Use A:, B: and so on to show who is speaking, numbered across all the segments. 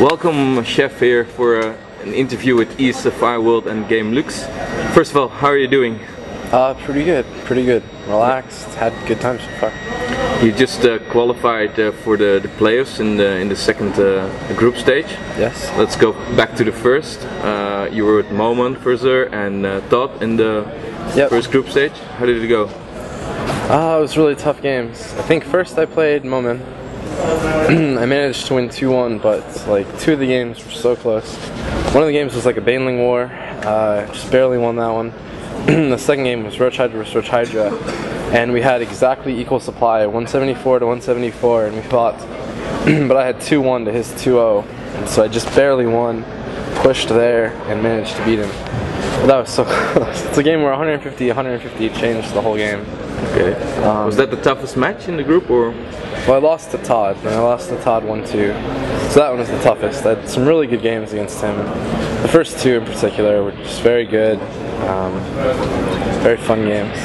A: Welcome, Sheth, here for an interview with East Sapphire World and Game Lux. First of all, how are you doing?
B: Pretty good. Relaxed, had a good time so far.
A: You just qualified for the playoffs in the second group stage.
B: Yes.
A: Let's go back to the first. You were with Momon, Furzer, and Todd in the first group stage. How did it go?
B: It was really tough games. I think first I played Momon. I managed to win 2-1, but like two of the games were so close. One of the games was like a Baneling war. Just barely won that one. The second game was Roach Hydra vs. Roach Hydra, and we had exactly equal supply, 174 to 174, and we fought. But I had 2-1 to his 2-0, and so I just barely won, pushed there, and managed to beat him. But that was so close. It's a game where 150 changed the whole game.
A: Okay. Was that the toughest match in the group, or?
B: Well, I lost to Todd, and I lost to Todd 1-2. So that one was the toughest. I had some really good games against him. The first two in particular were just very good, very fun games.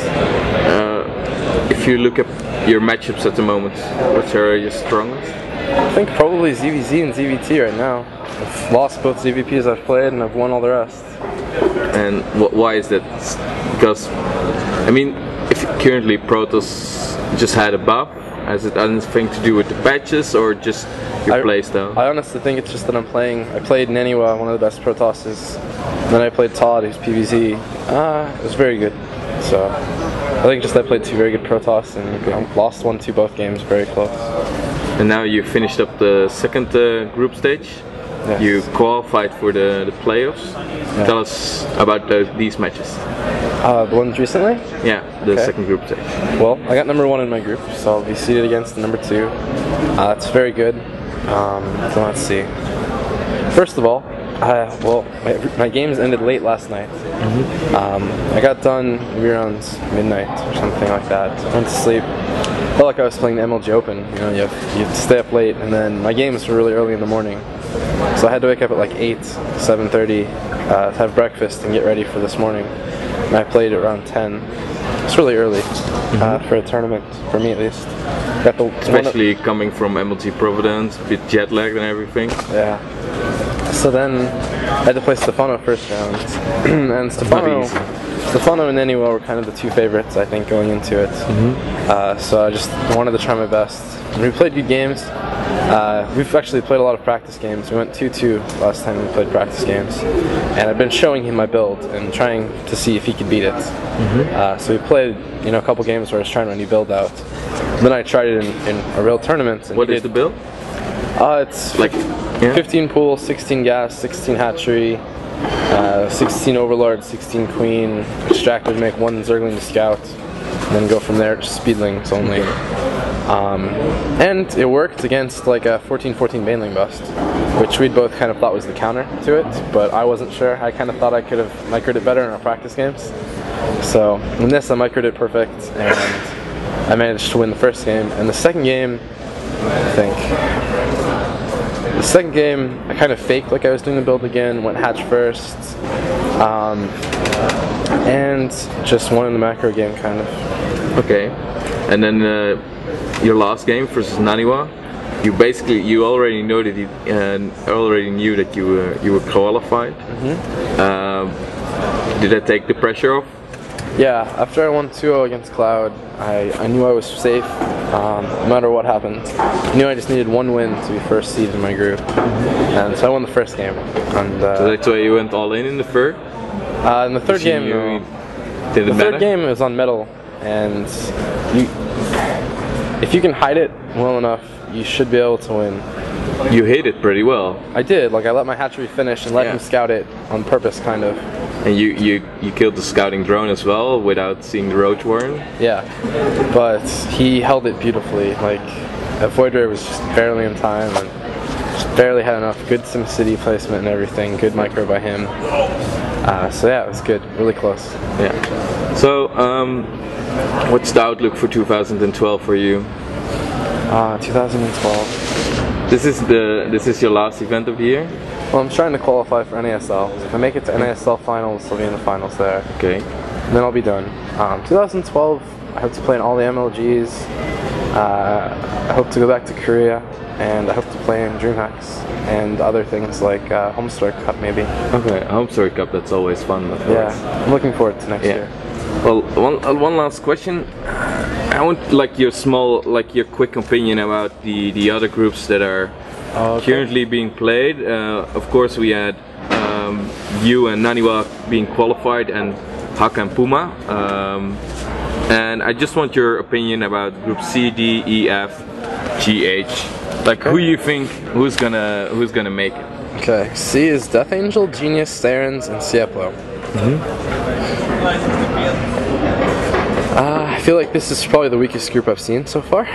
A: If you look at your matchups at the moment, which are your strongest?
B: I think probably ZVZ and ZVT right now. I've lost both ZVPs I've played, and I've won all the rest.
A: And why is that? Because, I mean, if currently Protoss just had a buff, has it anything to do with the patches or just your playstyle?
B: I honestly think it's just that I played Naniwa, one of the best Protosses, and then I played Todd, who's PVZ. It was very good. So I think just I played two very good Protoss and lost 1-2 both games, very close.
A: And now you finished up the second group stage.
B: Yes.
A: You qualified for the playoffs.
B: Yeah.
A: Tell us about these matches.
B: The ones recently?
A: Yeah, the second group stage.
B: Well, I got number 1 in my group, so I'll be seeded against the number 2. It's very good. So let's see. First of all, my games ended late last night. I got done maybe around midnight or something like that. I went to sleep. Felt like I was playing the MLG Open. You know, you have to stay up late, and then my games were really early in the morning. So I had to wake up at like 8, 7:30 to have breakfast and get ready for this morning. And I played around 10. It's really early for a tournament, for me at least.
A: Especially coming from MLG Providence, a bit jet lagged and everything.
B: Yeah. So then I had to play Stefano first round. And Stefano and Naniwa were kind of the two favorites, I think, going into it. So I just wanted to try my best. And we played good games. We've actually played a lot of practice games. We went 2-2 last time we played practice games. And I've been showing him my build and trying to see if he could beat it. So we played a couple games where I was trying my new build out. And then I tried it in a real tournament. And
A: what is the build?
B: It's like 15 pool, 16 gas, 16 hatchery, 16 overlord, 16 queen, extractor to make 1 zergling to scout, and then go from there to speedlings only. And it worked against like a 14-14 Baneling bust, which we'd both kind of thought was the counter to it, but I wasn't sure. I kind of thought I could have microed it better in our practice games. So in this I microed it perfect, and I managed to win the first game. And the second game, I kind of faked like I was doing the build again, went hatch first, and just won in the macro game, kind of.
A: Okay, and then your last game versus Naniwa, you already know that already knew that you were qualified. Did that take the pressure off?
B: Yeah, after I won 2-0 against Cloud, I knew I was safe, no matter what happened. I knew I just needed 1 win to be first seed in my group, and so I won the first game. And,
A: so that's why you went all in the third?
B: In the third game, the third game was on metal, and if you can hide it well enough, you should be able to win.
A: You hit it pretty well.
B: I did. Like I let my hatchery finish and let him scout it on purpose, kind of.
A: And you killed the scouting drone as well without seeing the roach warren?
B: Yeah, but he held it beautifully. Like that Void Ray was just barely in time and just barely had enough. Good SimCity placement and everything. Good micro by him. So yeah, it was good. Really close.
A: Yeah. So what's the outlook for 2012 for you?
B: 2012.
A: This is your last event of the year?
B: Well, I'm trying to qualify for NASL. If I make it to NASL finals, I'll be in the finals there.
A: Okay.
B: And then I'll be done. 2012, I hope to play in all the MLGs. I hope to go back to Korea, and I hope to play in Dreamhacks and other things like Homestar Cup maybe.
A: Okay, Homestar Cup, that's always fun. Of course.
B: Yeah, I'm looking forward to next year.
A: Well, one last question. I want like your quick opinion about the other groups that are currently being played. Of course, we had you and Naniwa being qualified, and Hak and Puma. And I just want your opinion about Group C, D, E, F, G, H. Like, who you think who's gonna make it?
B: Okay, C is Death Angel, Genius, Sarens, and Cieplo. I feel like this is probably the weakest group I've seen so far.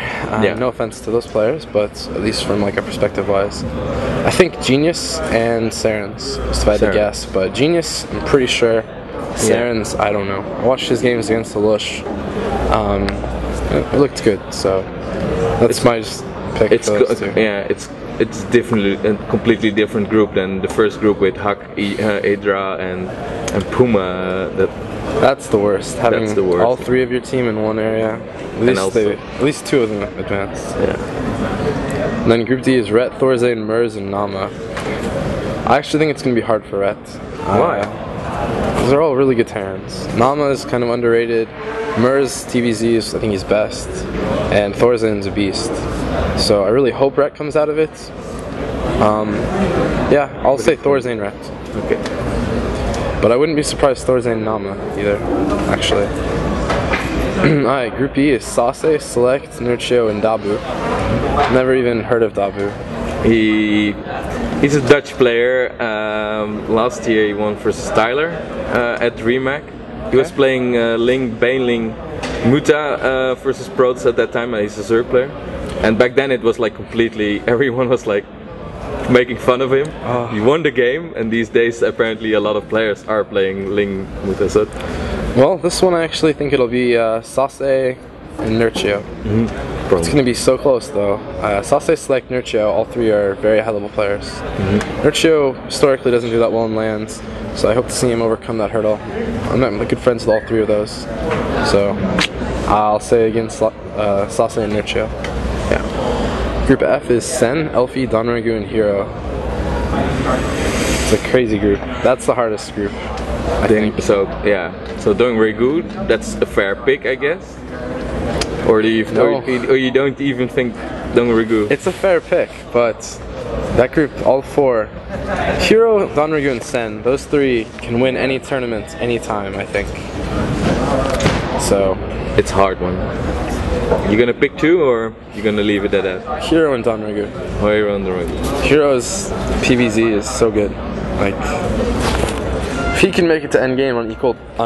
B: No offense to those players, but at least from like a perspective wise, I think Genius and Sarens, if I had to guess. But Genius, I'm pretty sure. Sarens, I don't know. I watched his games against the Lush. It looked good, so that's my pick.
A: It's definitely a completely different group than the first group with Hak, Edra, and Puma.
B: That's the worst. Having
A: that's the worst.
B: All three of your team in one area. At least two of them advanced.
A: Yeah.
B: And then Group D is Ret, Thorzane, Mers, and Nama. I actually think it's going to be hard for Ret.
A: Why?
B: Those are all really good Terrans. Nama is kind of underrated. Mers, TVZ is, I think he's best. And Thorzane's a beast. So I really hope Ret comes out of it. Yeah, I'll say Thorzane Ret.
A: Okay.
B: But I wouldn't be surprised Thorzane Nama either, actually. Alright, Group E is Sase, Select, Nurchio, and Dabu. Never even heard of Dabu.
A: He's a Dutch player. Last year he won versus Tyler at Dreamhack. He was playing Ling, Baneling, Muta versus Protoss at that time. He's a Zerg player. And back then it was like completely, everyone was like making fun of him. He won the game, and these days apparently a lot of players are playing Ling, Muta, so.
B: Well, this one I actually think it'll be Sase and Nurchio. It's going to be so close though. Sase, Select, Nurchio, all three are very high level players. Nurchio historically doesn't do that well in lands, so I hope to see him overcome that hurdle. I'm good friends with all three of those, so I'll say against Sase and Nurchio. Yeah. Group F is Sen, Elfie, Donragu, and Hero. It's a crazy group. That's the hardest group, I think.
A: So yeah, so Donragu, that's a fair pick, I guess. Or do you, or you don't even think Donragu?
B: It's a fair pick, but that group, all four, Hero, Donragu, and Sen, those three can win any tournament, anytime, I think. So
A: it's a hard one. You gonna pick two, or you gonna leave it at that?
B: Hero and Donragu.
A: Hero and Donragu.
B: Hero's PVZ is so good. Like, if he can make it to endgame on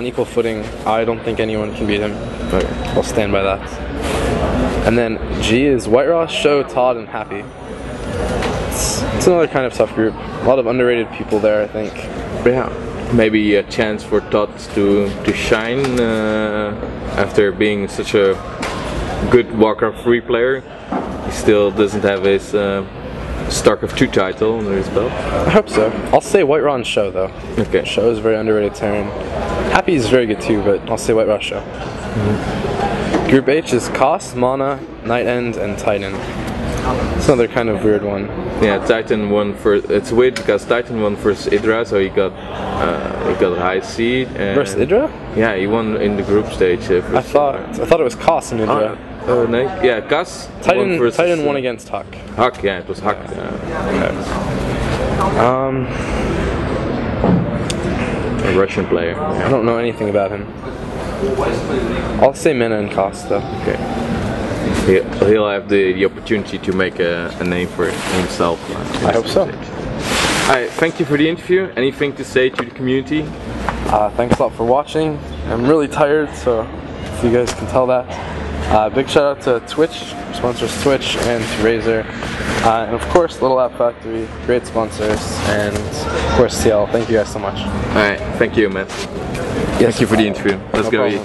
B: equal footing, I don't think anyone can beat him.
A: Okay.
B: I'll stand by that. And then G is White Ross, Show, Todd, and Happy. It's another kind of tough group. A lot of underrated people there, I think.
A: Yeah. Maybe a chance for Todd to shine after being such a good Warcraft 3 player. He still doesn't have his StarCraft 2 title under his belt.
B: I hope so. I'll say White Raw and Show though.
A: Okay.
B: Show is a very underrated Terran. Happy is very good too, but I'll say White Raw Show. Group H is Koss, Mana, Night End, and Titan. It's another kind of weird one.
A: Yeah, Titan won first. It's weird because Titan won versus Idra, so he got a high seed.
B: Versus Idra?
A: Yeah, he won in the group stage.
B: I thought it was Koss and Idra.
A: No, yeah, Koss.
B: Titan won against Huck.
A: Huck, yeah, it was Huck.
B: Okay.
A: A Russian player. Yeah.
B: I don't know anything about him. I'll say Mena and Koss though.
A: Okay. He'll have the opportunity to make a name for himself.
B: I hope so.
A: Alright, thank you for the interview. Anything to say to the community?
B: Thanks a lot for watching. I'm really tired, so if you guys can tell that. Big shout out to Twitch, sponsors Twitch, and to Razer. And of course, Little App Factory, great sponsors, and of course CL. Thank you guys so much.
A: Alright, thank you, man.
B: Yes,
A: thank you for the interview. Let's go eat.